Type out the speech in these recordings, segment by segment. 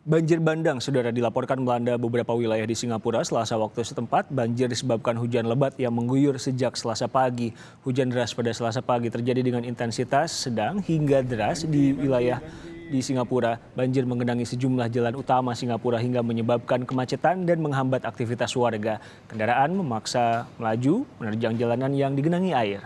Banjir bandang, saudara, dilaporkan melanda beberapa wilayah di Singapura Selasa waktu setempat. Banjir disebabkan hujan lebat yang mengguyur sejak Selasa pagi. Hujan deras pada Selasa pagi terjadi dengan intensitas sedang hingga deras di wilayah di Singapura. Banjir menggenangi sejumlah jalan utama Singapura hingga menyebabkan kemacetan dan menghambat aktivitas warga. Kendaraan memaksa melaju menerjang jalanan yang digenangi air.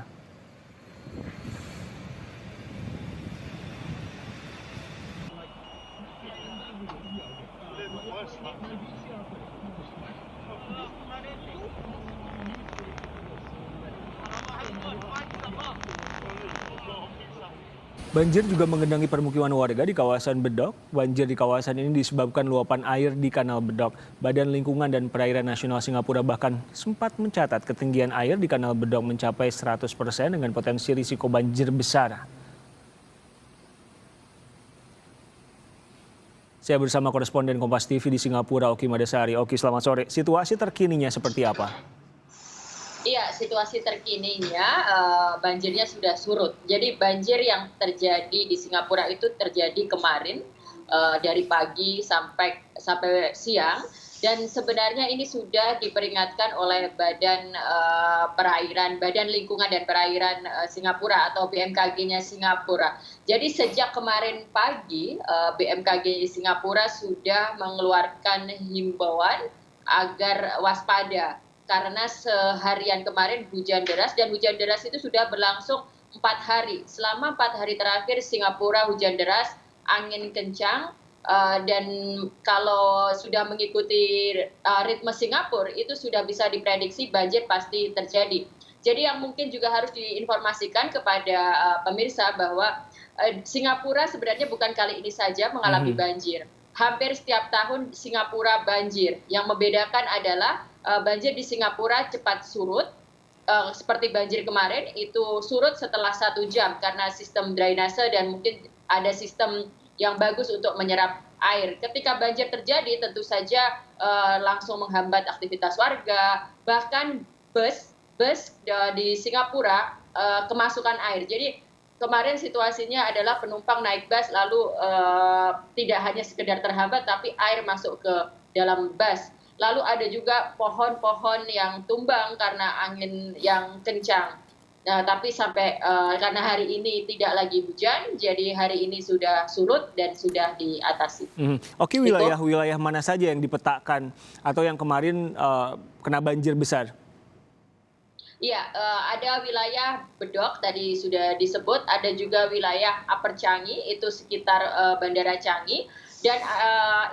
Banjir juga menggenangi permukiman warga di kawasan Bedok. Banjir di kawasan ini disebabkan luapan air di Kanal Bedok. Badan Lingkungan dan Perairan Nasional Singapura bahkan sempat mencatat ketinggian air di Kanal Bedok mencapai 100% dengan potensi risiko banjir besar. Saya bersama koresponden Kompas TV di Singapura, Oki Madasari. Oki, selamat sore. Situasi terkininya seperti apa? Iya, situasi terkininya banjirnya sudah surut. Jadi banjir yang terjadi di Singapura itu terjadi kemarin dari pagi sampai siang, dan sebenarnya ini sudah diperingatkan oleh Badan Lingkungan dan Perairan Singapura atau BMKG-nya Singapura. Jadi sejak kemarin pagi BMKG Singapura sudah mengeluarkan himbauan agar waspada. Karena seharian kemarin hujan deras, dan hujan deras itu sudah berlangsung 4 hari. Selama 4 hari terakhir Singapura hujan deras, angin kencang, dan kalau sudah mengikuti ritme Singapura itu sudah bisa diprediksi banjir pasti terjadi. Jadi yang mungkin juga harus diinformasikan kepada pemirsa bahwa Singapura sebenarnya bukan kali ini saja mengalami banjir. Hampir setiap tahun Singapura banjir. Yang membedakan adalah banjir di Singapura cepat surut, seperti banjir kemarin itu surut setelah 1 jam karena sistem drainase dan mungkin ada sistem yang bagus untuk menyerap air. Ketika banjir terjadi tentu saja langsung menghambat aktivitas warga, bahkan bus di Singapura kemasukan air. Jadi kemarin situasinya adalah penumpang naik bus lalu tidak hanya sekedar terhambat tapi air masuk ke dalam bus. Lalu ada juga pohon-pohon yang tumbang karena angin yang kencang. Nah, tapi karena hari ini tidak lagi hujan, jadi hari ini sudah surut dan sudah diatasi. Oke, Itu. wilayah-wilayah mana saja yang dipetakan atau yang kemarin kena banjir besar? Iya, ada wilayah Bedok tadi sudah disebut, ada juga wilayah Upper Changi itu sekitar Bandara Changi, dan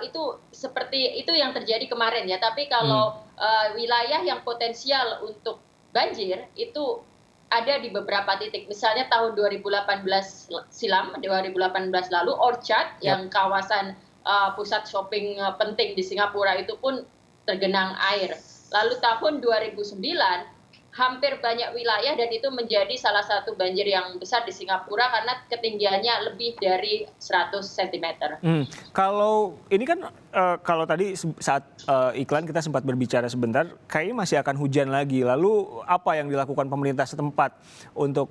itu seperti itu yang terjadi kemarin ya. Tapi kalau wilayah yang potensial untuk banjir itu ada di beberapa titik. Misalnya tahun 2018 lalu Orchard yang kawasan pusat shopping penting di Singapura itu pun tergenang air. Lalu tahun 2009 hampir banyak wilayah, dan itu menjadi salah satu banjir yang besar di Singapura karena ketinggiannya lebih dari 100 cm. Kalau ini kan kalau tadi saat iklan kita sempat berbicara sebentar, kayaknya masih akan hujan lagi. Lalu apa yang dilakukan pemerintah setempat untuk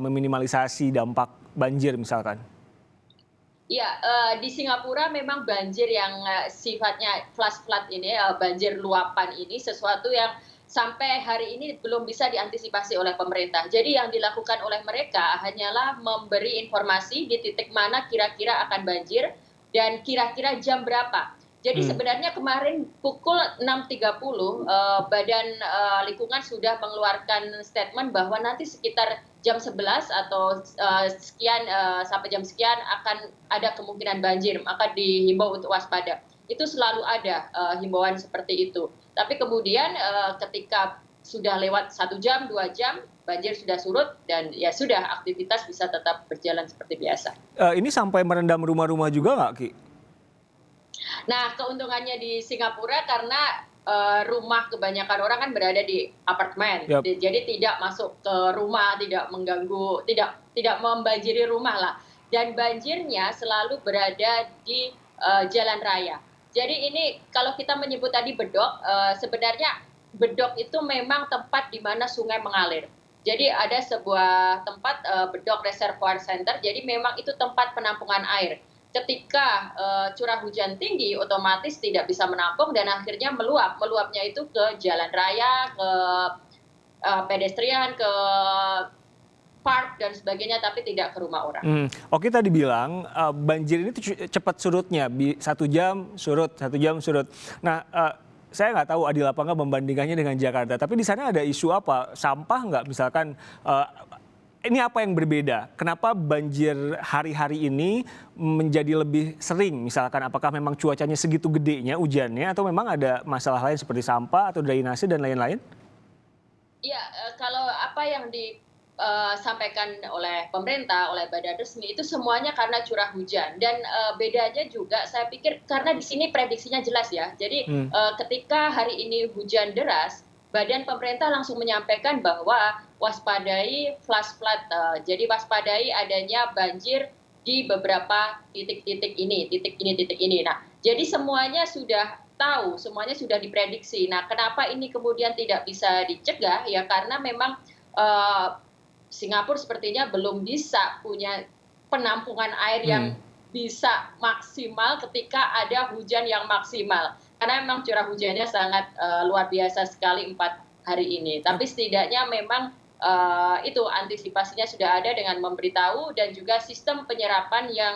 meminimalisasi dampak banjir misalkan? Ya, di Singapura memang banjir yang sifatnya flash flood ini, banjir luapan ini sesuatu yang sampai hari ini belum bisa diantisipasi oleh pemerintah. Jadi yang dilakukan oleh mereka hanyalah memberi informasi di titik mana kira-kira akan banjir dan kira-kira jam berapa. Jadi sebenarnya kemarin pukul 6.30 Badan Lingkungan sudah mengeluarkan statement bahwa nanti sekitar jam 11 atau sekian sampai jam sekian akan ada kemungkinan banjir, maka dihimbau untuk waspada. Itu selalu ada himbauan seperti itu. Tapi kemudian ketika sudah lewat 1 jam, 2 jam, banjir sudah surut dan ya sudah aktivitas bisa tetap berjalan seperti biasa. Ini sampai merendam rumah-rumah juga nggak, Ki? Nah, keuntungannya di Singapura karena rumah kebanyakan orang kan berada di apartemen, Yap. jadi tidak masuk ke rumah, tidak mengganggu, tidak membanjiri rumah lah. Dan banjirnya selalu berada di jalan raya. Jadi ini kalau kita menyebut tadi Bedok, sebenarnya Bedok itu memang tempat di mana sungai mengalir. Jadi ada sebuah tempat Bedok Reservoir Center, jadi memang itu tempat penampungan air. ketika curah hujan tinggi otomatis tidak bisa menampung dan akhirnya meluap. Meluapnya itu ke jalan raya, ke pedestrian, ke park dan sebagainya, tapi tidak ke rumah orang. Oke tadi bilang banjir ini tuh cepat surutnya, 1 jam surut, 1 jam surut. Nah, saya nggak tahu adil apa nggak membandingkannya dengan Jakarta, tapi di sana ada isu apa? Sampah nggak misalkan, ini apa yang berbeda? Kenapa banjir hari-hari ini menjadi lebih sering? Misalkan apakah memang cuacanya segitu gedenya hujannya atau memang ada masalah lain seperti sampah atau drainase dan lain-lain? Iya, kalau apa yang disampaikan oleh pemerintah, oleh badan resmi itu semuanya karena curah hujan dan, bedanya juga saya pikir karena di sini prediksinya jelas ya. Jadi, ketika hari ini hujan deras, badan pemerintah langsung menyampaikan bahwa waspadai flash flood, jadi waspadai adanya banjir di beberapa titik-titik ini, titik ini, titik ini. Nah, jadi semuanya sudah tahu, semuanya sudah diprediksi. Nah, kenapa ini kemudian tidak bisa dicegah? Ya karena memang eh, Singapura sepertinya belum bisa punya penampungan air yang bisa maksimal ketika ada hujan yang maksimal. Karena memang curah hujannya sangat luar biasa sekali 4 hari ini. Tapi setidaknya memang itu antisipasinya sudah ada dengan memberitahu dan juga sistem penyerapan yang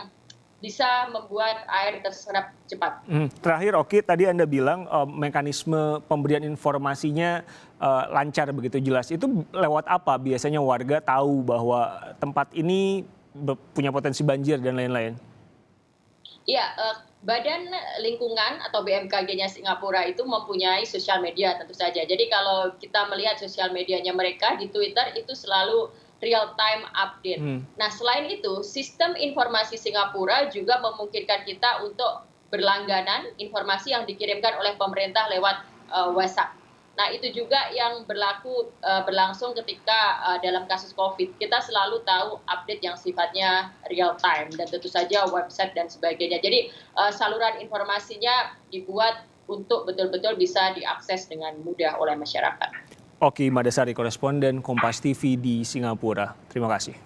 bisa membuat air terserap cepat. Terakhir Oki, tadi Anda bilang mekanisme pemberian informasinya lancar begitu jelas. Itu lewat apa biasanya warga tahu bahwa tempat ini punya potensi banjir dan lain-lain? Iya, Badan Lingkungan atau BMKG-nya Singapura itu mempunyai sosial media tentu saja. Jadi kalau kita melihat sosial medianya mereka di Twitter itu selalu real time update. Nah, selain itu, sistem informasi Singapura juga memungkinkan kita untuk berlangganan informasi yang dikirimkan oleh pemerintah lewat WhatsApp. Nah, itu juga yang berlangsung ketika dalam kasus COVID. Kita selalu tahu update yang sifatnya real time dan tentu saja website dan sebagainya. Jadi saluran informasinya dibuat untuk betul-betul bisa diakses dengan mudah oleh masyarakat. Oki Madasari, koresponden Kompas TV di Singapura. Terima kasih.